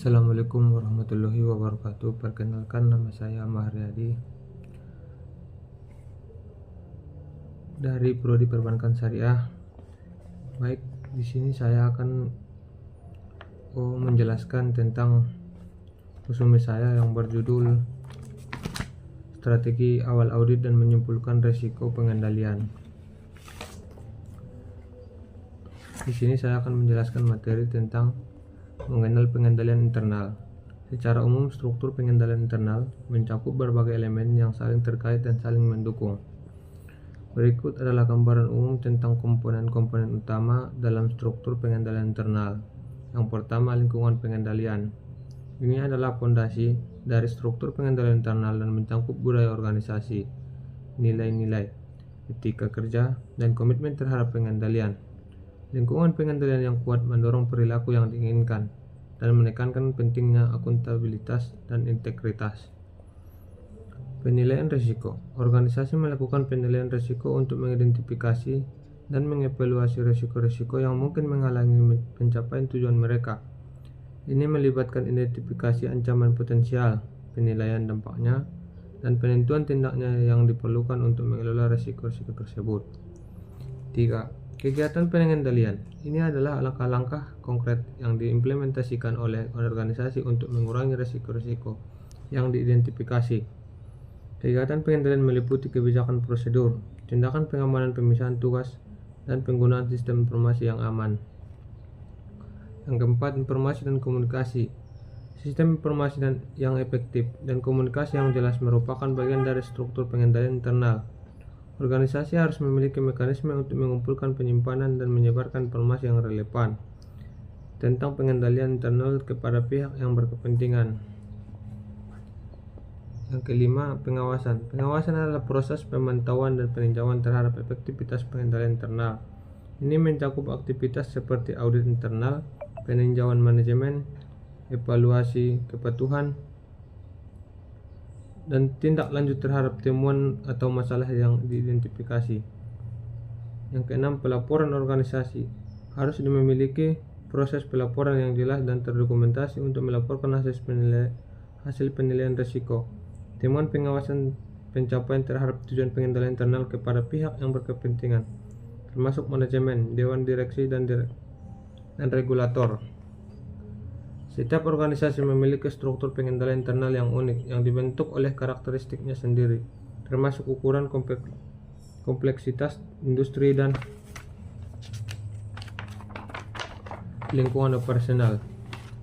Assalamualaikum warahmatullahi wabarakatuh. Perkenalkan, nama saya Mahriadi dari Prodi Perbankan Syariah. Baik, di sini saya akan menjelaskan tentang resume saya yang berjudul Strategi Awal Audit dan Menyimpulkan Risiko Pengendalian. Di sini saya akan menjelaskan materi tentang mengenal pengendalian internal. Secara umum, struktur pengendalian internal mencakup berbagai elemen yang saling terkait dan saling mendukung. Berikut adalah gambaran umum tentang komponen-komponen utama dalam struktur pengendalian internal. Yang pertama, lingkungan pengendalian. Ini adalah fondasi dari struktur pengendalian internal dan mencakup budaya organisasi, nilai-nilai, etika kerja, dan komitmen terhadap pengendalian. Lingkungan pengendalian yang kuat mendorong perilaku yang diinginkan dan menekankan pentingnya akuntabilitas dan integritas. Penilaian risiko. Organisasi melakukan penilaian risiko untuk mengidentifikasi dan mengevaluasi risiko-risiko yang mungkin menghalangi pencapaian tujuan mereka. Ini melibatkan identifikasi ancaman potensial, penilaian dampaknya, dan penentuan tindaknya yang diperlukan untuk mengelola risiko-risiko tersebut. 3. Kegiatan pengendalian. Ini adalah langkah-langkah konkret yang diimplementasikan oleh organisasi untuk mengurangi risiko-risiko yang diidentifikasi. Kegiatan pengendalian meliputi kebijakan prosedur, tindakan pengamanan pemisahan tugas, dan penggunaan sistem informasi yang aman. Yang keempat, informasi dan komunikasi. Sistem informasi yang efektif dan komunikasi yang jelas merupakan bagian dari struktur pengendalian internal. Organisasi harus memiliki mekanisme untuk mengumpulkan, penyimpanan, dan menyebarkan informasi yang relevan tentang pengendalian internal kepada pihak yang berkepentingan. Yang kelima, pengawasan. Pengawasan adalah proses pemantauan dan peninjauan terhadap efektivitas pengendalian internal. Ini mencakup aktivitas seperti audit internal, peninjauan manajemen, evaluasi kepatuhan, dan tindak lanjut terhadap temuan atau masalah yang diidentifikasi. Yang keenam, pelaporan organisasi. Harus memiliki proses pelaporan yang jelas dan terdokumentasi untuk melaporkan hasil penilaian risiko, temuan pengawasan pencapaian terhadap tujuan pengendalian internal kepada pihak yang berkepentingan, termasuk manajemen, dewan direksi, dan regulator. Setiap organisasi memiliki struktur pengendalian internal yang unik yang dibentuk oleh karakteristiknya sendiri, termasuk ukuran, kompleksitas industri, dan lingkungan operasional.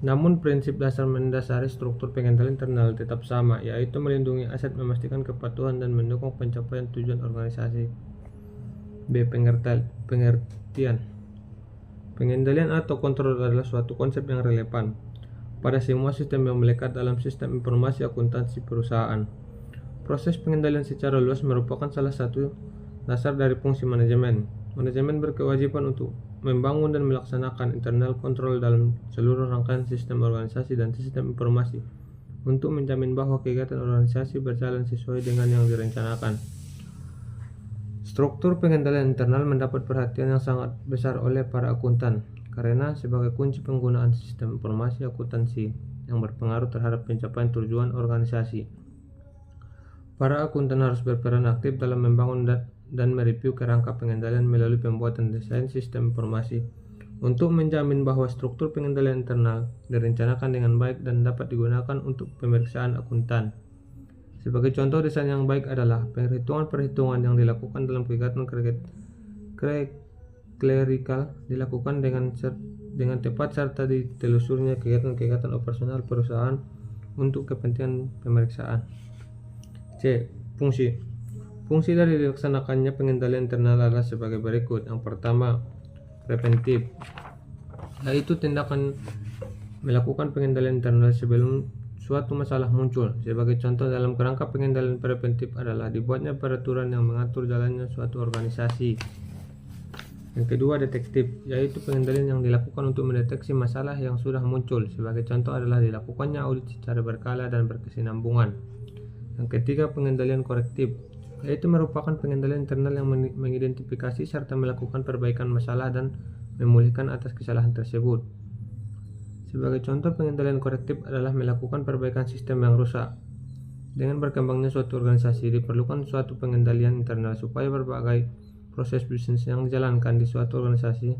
Namun prinsip dasar mendasari struktur pengendalian internal tetap sama, yaitu melindungi aset, memastikan kepatuhan, dan mendukung pencapaian tujuan organisasi. B. Pengertian. Pengendalian atau kontrol adalah suatu konsep yang relevan pada semua sistem yang melekat dalam sistem informasi akuntansi perusahaan. Proses pengendalian secara luas merupakan salah satu dasar dari fungsi manajemen. Manajemen berkewajiban untuk membangun dan melaksanakan internal control dalam seluruh rangkaian sistem organisasi dan sistem informasi untuk menjamin bahwa kegiatan organisasi berjalan sesuai dengan yang direncanakan. Struktur pengendalian internal mendapat perhatian yang sangat besar oleh para akuntan karena sebagai kunci penggunaan sistem informasi akuntansi yang berpengaruh terhadap pencapaian tujuan organisasi. Para akuntan harus berperan aktif dalam membangun dan mereview kerangka pengendalian melalui pembuatan desain sistem informasi untuk menjamin bahwa struktur pengendalian internal direncanakan dengan baik dan dapat digunakan untuk pemeriksaan akuntan. Sebagai contoh desain yang baik adalah perhitungan-perhitungan yang dilakukan dalam kegiatan klerikal dilakukan dengan tepat serta ditelusurnya kegiatan-kegiatan operasional perusahaan untuk kepentingan pemeriksaan. C. Fungsi. Fungsi dari dilaksanakannya pengendalian internal adalah sebagai berikut. Yang pertama, preventif, yaitu tindakan melakukan pengendalian internal sebelum suatu masalah muncul. Sebagai contoh dalam kerangka pengendalian preventif adalah dibuatnya peraturan yang mengatur jalannya suatu organisasi. Yang kedua, detektif, yaitu pengendalian yang dilakukan untuk mendeteksi masalah yang sudah muncul. Sebagai contoh adalah dilakukannya audit secara berkala dan berkesinambungan. Yang ketiga, pengendalian korektif, yaitu merupakan pengendalian internal yang mengidentifikasi serta melakukan perbaikan masalah dan memulihkan atas kesalahan tersebut. Sebagai contoh, pengendalian korektif adalah melakukan perbaikan sistem yang rusak. Dengan berkembangnya suatu organisasi, diperlukan suatu pengendalian internal supaya berbagai proses bisnis yang dijalankan di suatu organisasi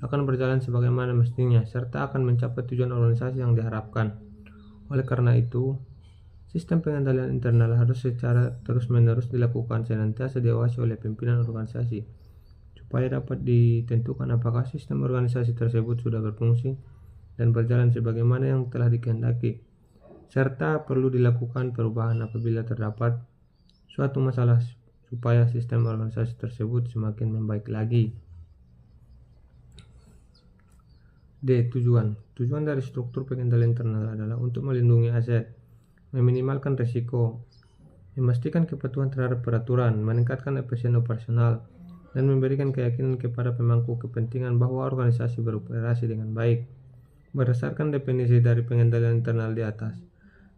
akan berjalan sebagaimana mestinya, serta akan mencapai tujuan organisasi yang diharapkan. Oleh karena itu, sistem pengendalian internal harus secara terus-menerus dilakukan senantiasa diawasi oleh pimpinan organisasi, supaya dapat ditentukan apakah sistem organisasi tersebut sudah berfungsi dan berjalan sebagaimana yang telah dikehendaki, serta perlu dilakukan perubahan apabila terdapat suatu masalah supaya sistem organisasi tersebut semakin membaik lagi. D. Tujuan dari struktur pengendalian internal adalah untuk melindungi aset, meminimalkan risiko, memastikan kepatuhan terhadap peraturan, meningkatkan efisien operasional, dan memberikan keyakinan kepada pemangku kepentingan bahwa organisasi beroperasi dengan baik. Berdasarkan definisi dari pengendalian internal di atas,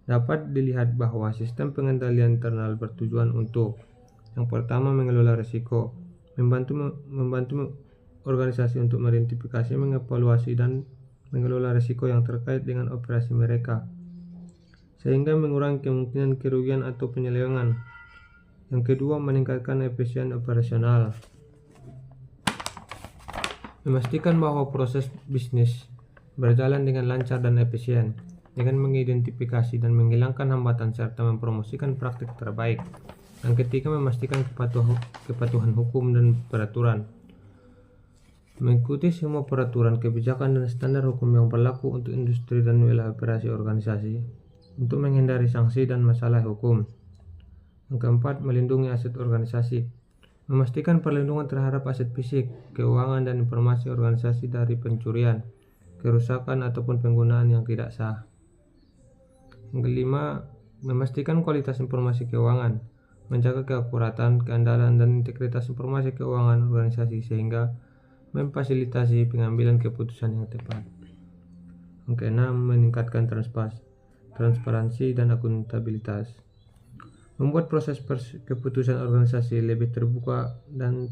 dapat dilihat bahwa sistem pengendalian internal bertujuan untuk: yang pertama, mengelola risiko, membantu organisasi untuk mengidentifikasi, mengevaluasi, dan mengelola risiko yang terkait dengan operasi mereka, sehingga mengurangi kemungkinan kerugian atau penyelewengan. Yang kedua, meningkatkan efisien operasional, memastikan bahwa proses bisnis berjalan dengan lancar dan efisien, dengan mengidentifikasi dan menghilangkan hambatan serta mempromosikan praktik terbaik. Yang ketiga, memastikan kepatuhan hukum dan peraturan, mengikuti semua peraturan, kebijakan, dan standar hukum yang berlaku untuk industri dan wilayah operasi organisasi untuk menghindari sanksi dan masalah hukum. Yang keempat, melindungi aset organisasi, memastikan perlindungan terhadap aset fisik, keuangan, dan informasi organisasi dari pencurian, kerusakan, ataupun penggunaan yang tidak sah. Yang kelima, memastikan kualitas informasi keuangan, menjaga keakuratan, keandalan, dan integritas informasi keuangan organisasi sehingga memfasilitasi pengambilan keputusan yang tepat. Yang keenam, meningkatkan transparansi dan akuntabilitas, membuat proses keputusan organisasi lebih terbuka dan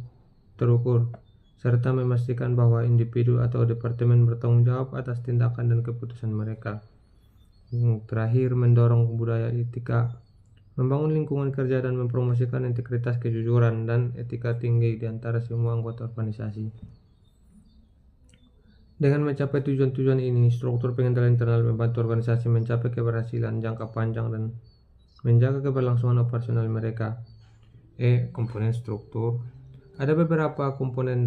terukur, serta memastikan bahwa individu atau departemen bertanggung jawab atas tindakan dan keputusan mereka. Yang terakhir, mendorong budaya etika, membangun lingkungan kerja dan mempromosikan integritas, kejujuran, dan etika tinggi di antara semua anggota organisasi. Dengan mencapai tujuan-tujuan ini, struktur pengendalian internal membantu organisasi mencapai keberhasilan jangka panjang dan menjaga keberlangsungan operasional mereka. Komponen struktur. Ada beberapa komponen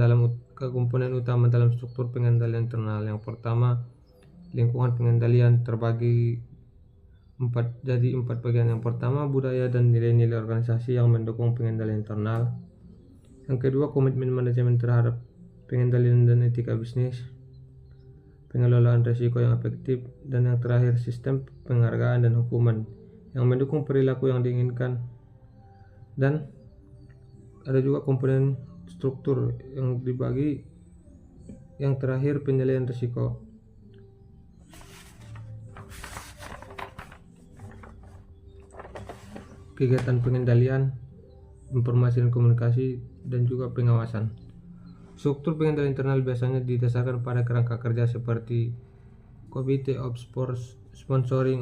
utama dalam struktur pengendalian internal. Yang pertama, lingkungan pengendalian terbagi jadi empat bagian. Yang pertama, budaya dan nilai-nilai organisasi yang mendukung pengendalian internal. Yang kedua, komitmen manajemen terhadap pengendalian dan etika bisnis, pengelolaan risiko yang efektif, dan yang terakhir, sistem penghargaan dan hukuman yang mendukung perilaku yang diinginkan. Dan ada juga komponen struktur yang dibagi. Yang terakhir, penilaian risiko. Kegiatan pengendalian, informasi dan komunikasi, dan juga pengawasan. Struktur pengendalian internal biasanya didasarkan pada kerangka kerja seperti Committee of Sponsoring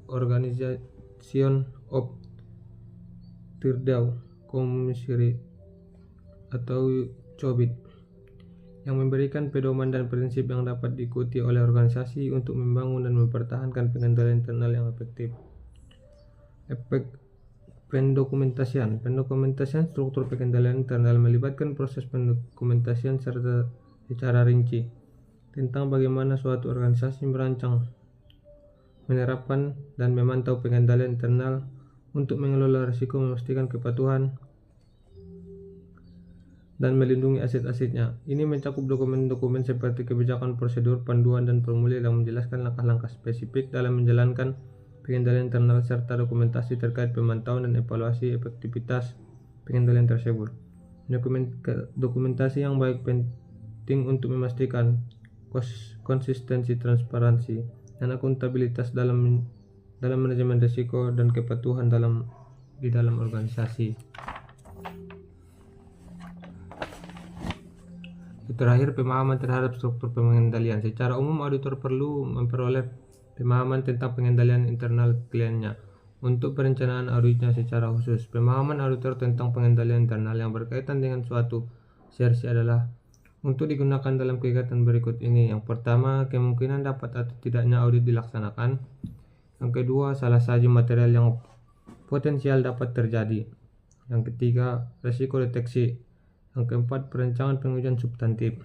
Organization of Tirdau Commissary atau COBIT, yang memberikan pedoman dan prinsip yang dapat diikuti oleh organisasi untuk membangun dan mempertahankan pengendalian internal yang efektif. Pendokumentasian struktur pengendalian internal melibatkan proses pendokumentasian serta secara rinci tentang bagaimana suatu organisasi merancang, menerapkan, dan memantau pengendalian internal untuk mengelola risiko, memastikan kepatuhan, dan melindungi aset-asetnya. Ini mencakup dokumen-dokumen seperti kebijakan, prosedur, panduan, dan formulir yang menjelaskan langkah-langkah spesifik dalam menjalankan pengendalian internal serta dokumentasi terkait pemantauan dan evaluasi efektivitas pengendalian tersebut. Dokumentasi yang baik penting untuk memastikan konsistensi, transparansi, dan akuntabilitas dalam manajemen risiko dan kepatuhan di dalam organisasi. Terakhir, pemahaman terhadap struktur pengendalian. Secara umum, auditor perlu memperoleh pemahaman tentang pengendalian internal kliennya. Untuk perencanaan auditnya secara khusus, pemahaman auditor tentang pengendalian internal yang berkaitan dengan suatu servis adalah untuk digunakan dalam kegiatan berikut ini. Yang pertama, kemungkinan dapat atau tidaknya audit dilaksanakan. Yang kedua, salah saji material yang potensial dapat terjadi. Yang ketiga, resiko deteksi. Yang keempat, perencanaan pengujian substantif.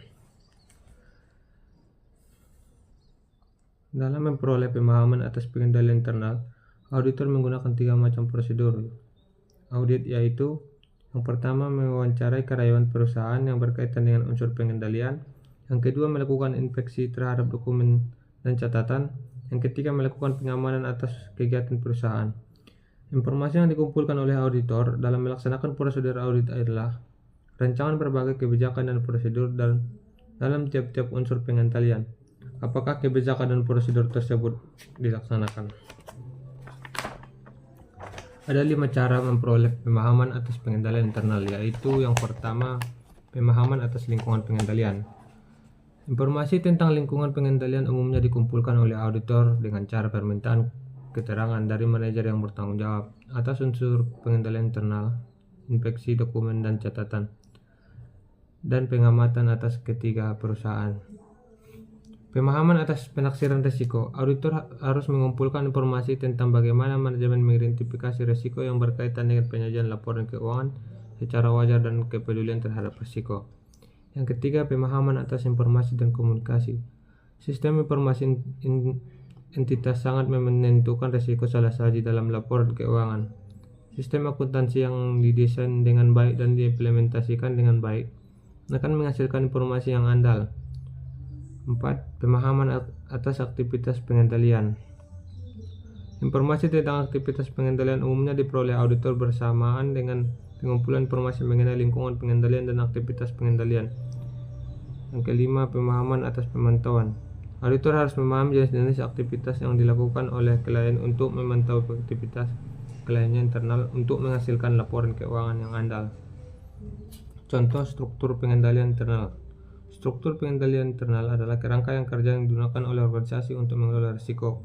Dalam memperoleh pemahaman atas pengendalian internal, auditor menggunakan 3 macam prosedur audit, yaitu yang pertama, mewawancarai karyawan perusahaan yang berkaitan dengan unsur pengendalian. Yang kedua, melakukan inspeksi terhadap dokumen dan catatan. Yang ketiga, melakukan pengamanan atas kegiatan perusahaan. Informasi yang dikumpulkan oleh auditor dalam melaksanakan prosedur audit adalah rancangan berbagai kebijakan dan prosedur dalam tiap-tiap unsur pengendalian. Apakah kebijakan dan prosedur tersebut dilaksanakan? Ada 5 cara memperoleh pemahaman atas pengendalian internal, yaitu yang pertama, pemahaman atas lingkungan pengendalian. Informasi tentang lingkungan pengendalian umumnya dikumpulkan oleh auditor dengan cara permintaan keterangan dari manajer yang bertanggung jawab atas unsur pengendalian internal, inspeksi dokumen dan catatan, dan pengamatan atas ketiga perusahaan. Pemahaman atas penaksiran risiko. Auditor harus mengumpulkan informasi tentang bagaimana manajemen mengidentifikasi risiko yang berkaitan dengan penyajian laporan keuangan secara wajar dan kepedulian terhadap risiko. Yang ketiga, pemahaman atas informasi dan komunikasi. Sistem informasi entitas sangat menentukan risiko salah saji dalam laporan keuangan. Sistem akuntansi yang didesain dengan baik dan diimplementasikan dengan baik akan menghasilkan informasi yang andal. 4. Pemahaman atas aktivitas pengendalian. Informasi tentang aktivitas pengendalian umumnya diperoleh auditor bersamaan dengan pengumpulan informasi mengenai lingkungan pengendalian dan aktivitas pengendalian. Yang kelima, pemahaman atas pemantauan. Auditor harus memahami jenis-jenis aktivitas yang dilakukan oleh klien untuk memantau aktivitas kliennya internal untuk menghasilkan laporan keuangan yang andal. Contoh struktur pengendalian internal. Struktur pengendalian internal adalah kerangkaian kerja yang digunakan oleh organisasi untuk mengelola risiko,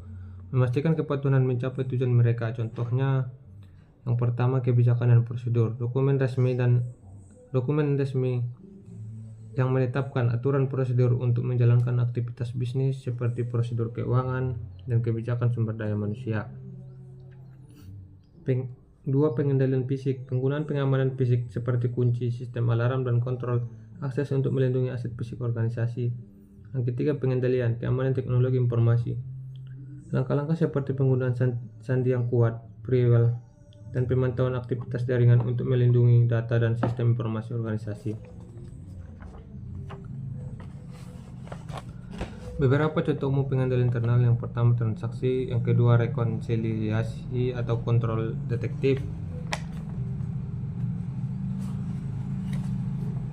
memastikan kepatuhan mencapai tujuan mereka. Contohnya, yang pertama, kebijakan dan prosedur. Dokumen resmi yang menetapkan aturan prosedur untuk menjalankan aktivitas bisnis seperti prosedur keuangan dan kebijakan sumber daya manusia. 2. Pengendalian fisik. Penggunaan pengamanan fisik seperti kunci, sistem alarm, dan kontrol akses untuk melindungi aset fisik organisasi. Yang ketiga, pengendalian, keamanan teknologi informasi. Langkah-langkah seperti penggunaan sandi yang kuat, firewall, dan pemantauan aktivitas jaringan untuk melindungi data dan sistem informasi organisasi. Beberapa contoh umum pengendalian internal. Yang pertama, transaksi. Yang kedua, rekonsiliasi atau kontrol detektif.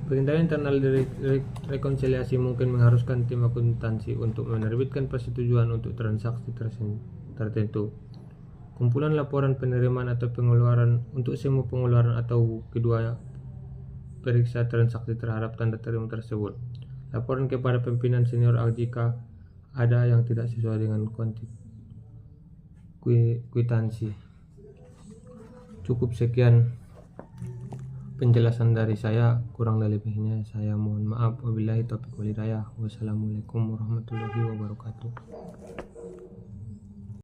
Pengendalian internal dari rekonsiliasi mungkin mengharuskan tim akuntansi untuk menerbitkan persetujuan untuk transaksi tertentu. Kumpulan laporan penerimaan atau pengeluaran untuk semua pengeluaran atau kedua periksa transaksi terhadap tanda terima tersebut. Laporan kepada pimpinan senior jika ada yang tidak sesuai dengan kwitansi. Cukup sekian penjelasan dari saya, kurang lebihnya saya mohon maaf. Wabillahi taufiq wal hidayah. Wassalamualaikum warahmatullahi wabarakatuh.